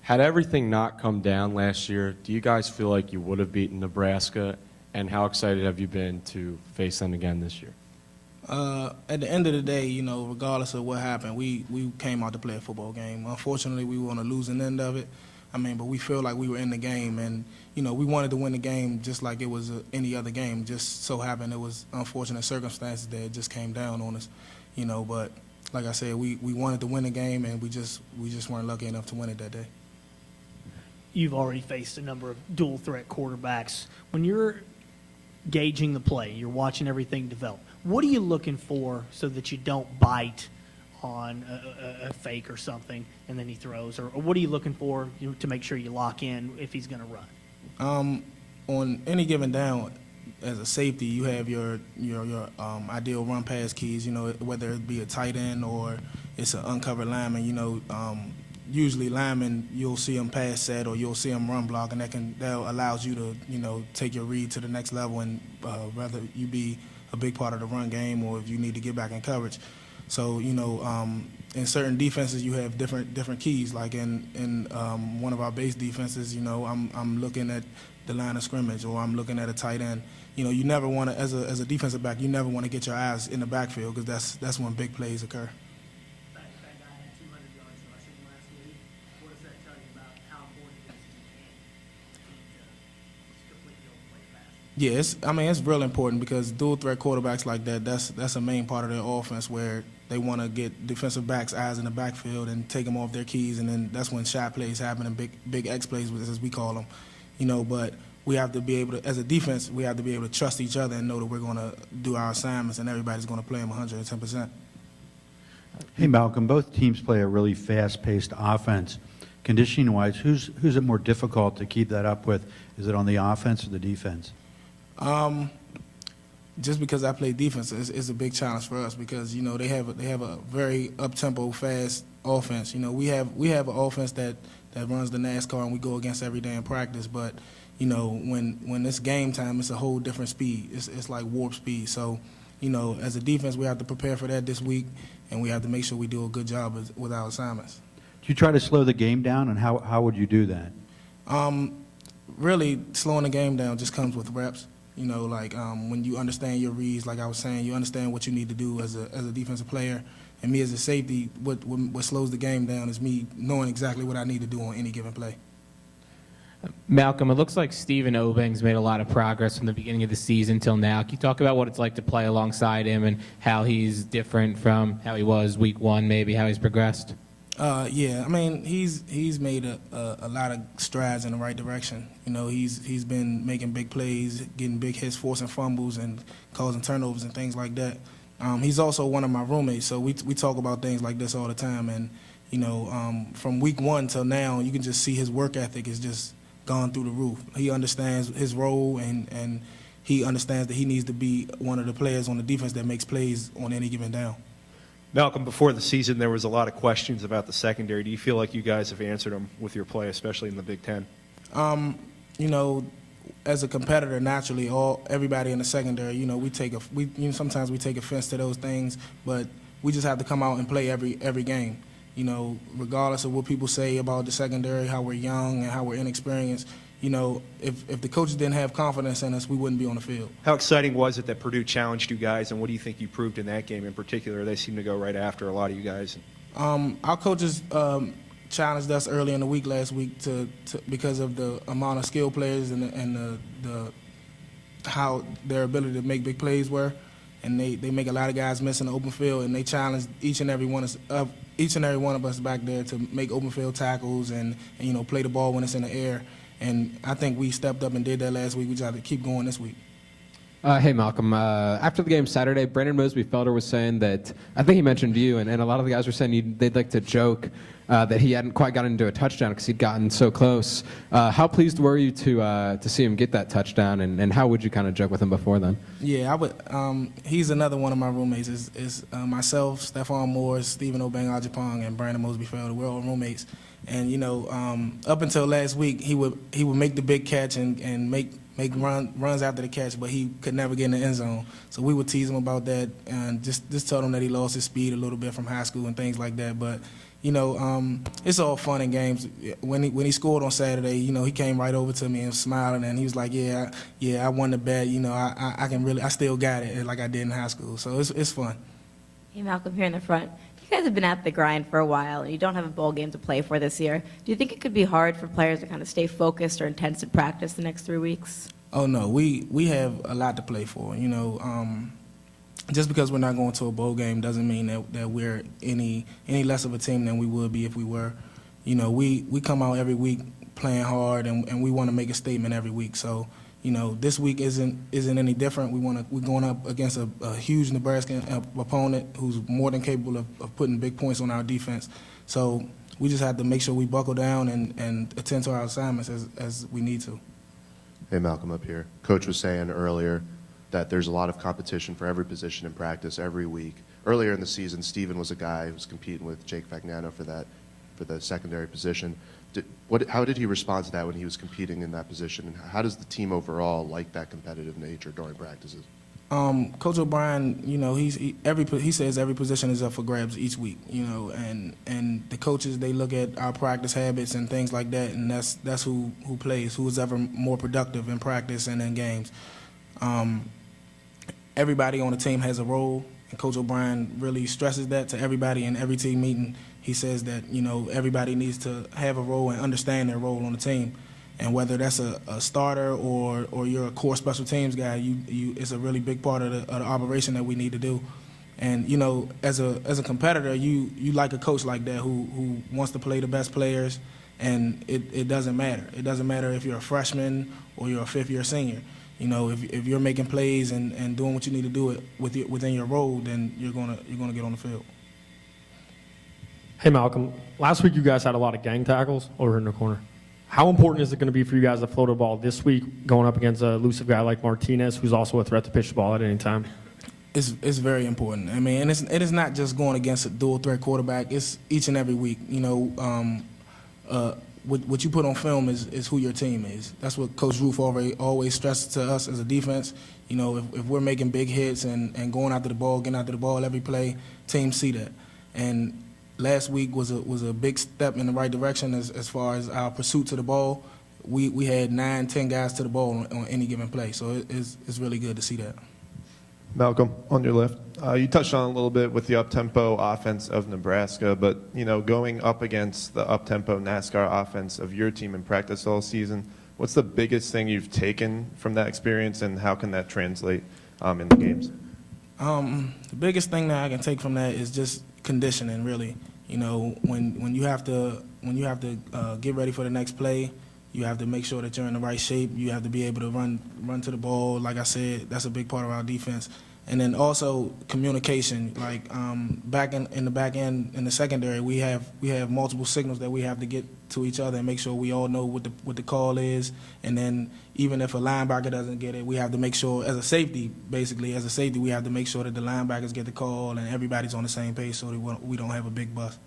Had everything not come down last year, do you guys feel like you would have beaten Nebraska? And how excited have you been to face them again this year? At the end of the day, you know, regardless of what happened, we came out to play a football game. Unfortunately, we were on the losing end of it. I mean, but we feel like we were in the game, and, you know, we wanted to win the game just like it was any other game. Just so happened it was unfortunate circumstances that it just came down on us, you know. But like I said, we wanted to win the game, and we just weren't lucky enough to win it that day. You've already faced a number of dual threat quarterbacks. When you're gauging the play, you're watching everything develop, what are you looking for so that you don't bite on a fake or something and then he throws? Or what are you looking for to make sure you lock in if he's going to run? On any given down, as a safety, you have your ideal run pass keys, you know, whether it be a tight end or it's an uncovered lineman, you know. Usually linemen, you'll see them pass set or you'll see them run block, and that allows you to, you know, take your read to the next level, and whether you be a big part of the run game or if you need to get back in coverage. So, you know, in certain defenses you have different keys. Like in one of our base defenses, you know, I'm looking at the line of scrimmage, or I'm looking at a tight end. You know, you never want to, as a defensive back, you never want to get your eyes in the backfield, because that's when big plays occur. Yeah, it's real important, because dual threat quarterbacks like that's a main part of their offense, where they want to get defensive backs' eyes in the backfield and take them off their keys, and then that's when shot plays happen and big X plays, as we call them, you know. But we have to be able to, as a defense, we have to be able to trust each other and know that we're going to do our assignments and everybody's going to play them 110%. Hey, Malcolm, both teams play a really fast-paced offense. Conditioning-wise, who's it more difficult to keep that up with? Is it on the offense or the defense? Just because I play defense is a big challenge for us, because, you know, they have a very up-tempo, fast offense. You know, we have an offense that runs the NASCAR and we go against every day in practice, but, you know, when it's game time, it's a whole different speed. It's like warp speed. So, you know, as a defense, we have to prepare for that this week, and we have to make sure we do a good job with our assignments. Do you try to slow the game down, and how would you do that? Really, slowing the game down just comes with reps. You know, like when you understand your reads, like I was saying, you understand what you need to do as a defensive player. And me as a safety, what slows the game down is me knowing exactly what I need to do on any given play. Malcolm, it looks like Stephen Obeng's made a lot of progress from the beginning of the season till now. Can you talk about what it's like to play alongside him and how he's different from how he was week one, maybe how he's progressed? Yeah, I mean, he's made a lot of strides in the right direction. You know, he's been making big plays, getting big hits, forcing fumbles, and causing turnovers and things like that. He's also one of my roommates, so we talk about things like this all the time. And, you know, from week one till now, you can just see his work ethic is just gone through the roof. He understands his role, and he understands that he needs to be one of the players on the defense that makes plays on any given down. Malcolm, before the season, there was a lot of questions about the secondary. Do you feel like you guys have answered them with your play, especially in the Big Ten? You know, as a competitor, naturally, everybody in the secondary, you know, sometimes we take offense to those things, but we just have to come out and play every game. You know, regardless of what people say about the secondary, how we're young and how we're inexperienced. You know, if the coaches didn't have confidence in us, we wouldn't be on the field. How exciting was it that Purdue challenged you guys, and what do you think you proved in that game in particular? They seem to go right after a lot of you guys. Our coaches challenged us early in the week last week because of the amount of skilled players and the how their ability to make big plays were, and they make a lot of guys miss in the open field, and they challenged each and every one of us back there to make open field tackles and you know, play the ball when it's in the air. And I think we stepped up and did that last week. We just have to keep going this week. Hey, Malcolm. After the game Saturday, Brennan Rose was saying that, I think he mentioned you, and a lot of the guys were saying they'd like to joke that he hadn't quite gotten into a touchdown because he'd gotten so close. How pleased were you to see him get that touchdown, and how would you kind of joke with him before then? Yeah, I would. He's another one of my roommates. Is myself, Stephon Morris, Stephen Obeng Ajapong, and Brandon Mosby Felder. We're all roommates. And you know, up until last week, he would make the big catch and make runs after the catch, but he could never get in the end zone. So we would tease him about that and just tell him that he lost his speed a little bit from high school and things like that. But it's all fun and games. When he scored on Saturday, he came right over to me and smiling, and he was like, "Yeah, I won the bet. I still got it like I did in high school." So it's fun. Hey, Malcolm, here in the front. You guys have been at the grind for a while, and you don't have a bowl game to play for this year. Do you think it could be hard for players to kind of stay focused or intense in practice the next 3 weeks? Oh no, we have a lot to play for. Just because we're not going to a bowl game doesn't mean that we're any less of a team than we would be if we were. We come out every week playing hard, and we want to make a statement every week. So, this week isn't any different. We're going up against a huge Nebraska opponent who's more than capable of putting big points on our defense. So we just have to make sure we buckle down and attend to our assignments as we need to. Hey, Malcolm, up here. Coach was saying earlier that there's a lot of competition for every position in practice every week. Earlier in the season, Steven was a guy who was competing with Jake Fagnano for the secondary position. How did he respond to that when he was competing in that position, and how does the team overall like that competitive nature during practices? Coach O'Brien, he says every position is up for grabs each week, and the coaches, they look at our practice habits and things like that, and that's who plays, who is ever more productive in practice and in games. Everybody on the team has a role, and Coach O'Brien really stresses that to everybody in every team meeting. He says that, everybody needs to have a role and understand their role on the team. And whether that's a starter or you're a core special teams guy, it's a really big part of the operation that we need to do. And, as a competitor, you like a coach like that who wants to play the best players, and it doesn't matter. It doesn't matter if you're a freshman or you're a fifth-year senior. If you're making plays and doing what you need to do within your role, then you're gonna get on the field. Hey, Malcolm. Last week you guys had a lot of gang tackles over in the corner. How important is it going to be for you guys to float a ball this week going up against a elusive guy like Martinez, who's also a threat to pitch the ball at any time? It's very important. I mean, and it is not just going against a dual threat quarterback. It's each and every week. What you put on film is who your team is. That's what Coach Roof always stresses to us as a defense. If we're making big hits and going after the ball, getting after the ball every play, teams see that. And last week was a big step in the right direction as far as our pursuit to the ball. We had 9-10 guys to the ball on any given play, so it's really good to see that. Malcolm, on your left, you touched on a little bit with the up-tempo offense of Nebraska, but going up against the up-tempo NASCAR offense of your team in practice all season, what's the biggest thing you've taken from that experience, and how can that translate in the games? The biggest thing that I can take from that is just conditioning, really. When you have to get ready for the next play, you have to make sure that you're in the right shape. You have to be able to run to the ball. Like I said, that's a big part of our defense. And then also communication. Like back in the back end, in the secondary, we have multiple signals that we have to get to each other and make sure we all know what the call is. And then even if a linebacker doesn't get it, we have to make sure, as a safety, we have to make sure that the linebackers get the call and everybody's on the same page so that we don't have a big bust.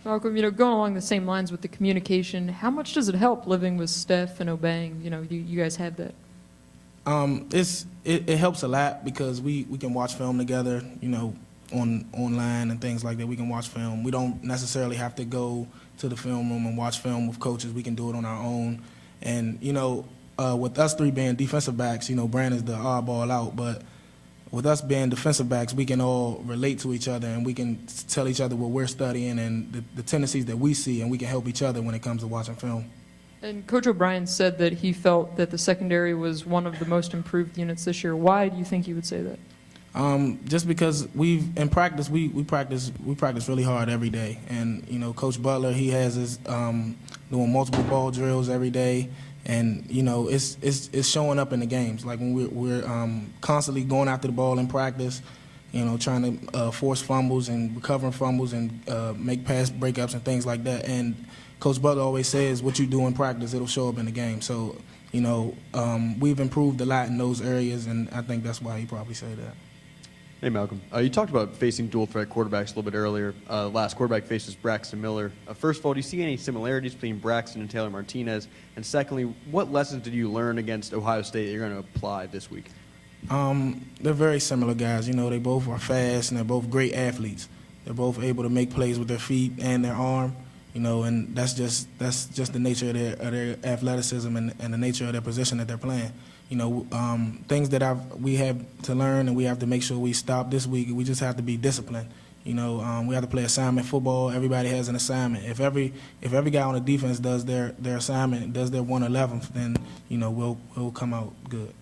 Malcolm, going along the same lines with the communication, how much does it help living with Steph and Obeng? You guys have that. It helps a lot because we can watch film together, online and things like that. We can watch film. We don't necessarily have to go to the film room and watch film with coaches. We can do it on our own. And, with us three being defensive backs, Brandon's the oddball out, but with us being defensive backs, we can all relate to each other and we can tell each other what we're studying and the tendencies that we see, and we can help each other when it comes to watching film. And Coach O'Brien said that he felt that the secondary was one of the most improved units this year. Why do you think he would say that? Just because we practice really hard every day, and Coach Butler, he has his doing multiple ball drills every day, and it's showing up in the games. Like when we're constantly going after the ball in practice, trying to force fumbles and recovering fumbles and make pass breakups and things like that. And Coach Butler always says, what you do in practice, it'll show up in the game. So, we've improved a lot in those areas, and I think that's why he probably said that. Hey, Malcolm. You talked about facing dual-threat quarterbacks a little bit earlier. Last quarterback faces Braxton Miller. First of all, do you see any similarities between Braxton and Taylor Martinez? And secondly, what lessons did you learn against Ohio State that you're going to apply this week? They're very similar guys. They both are fast, and they're both great athletes. They're both able to make plays with their feet and their arm, you know, and that's just the nature of their athleticism and the nature of their position that they're playing. You know, things that we have to learn and we have to make sure we stop this week. We just have to be disciplined. You know, we have to play assignment football. Everybody has an assignment. If every guy on the defense does their assignment, does their 1/11th, then, you know, we'll come out good.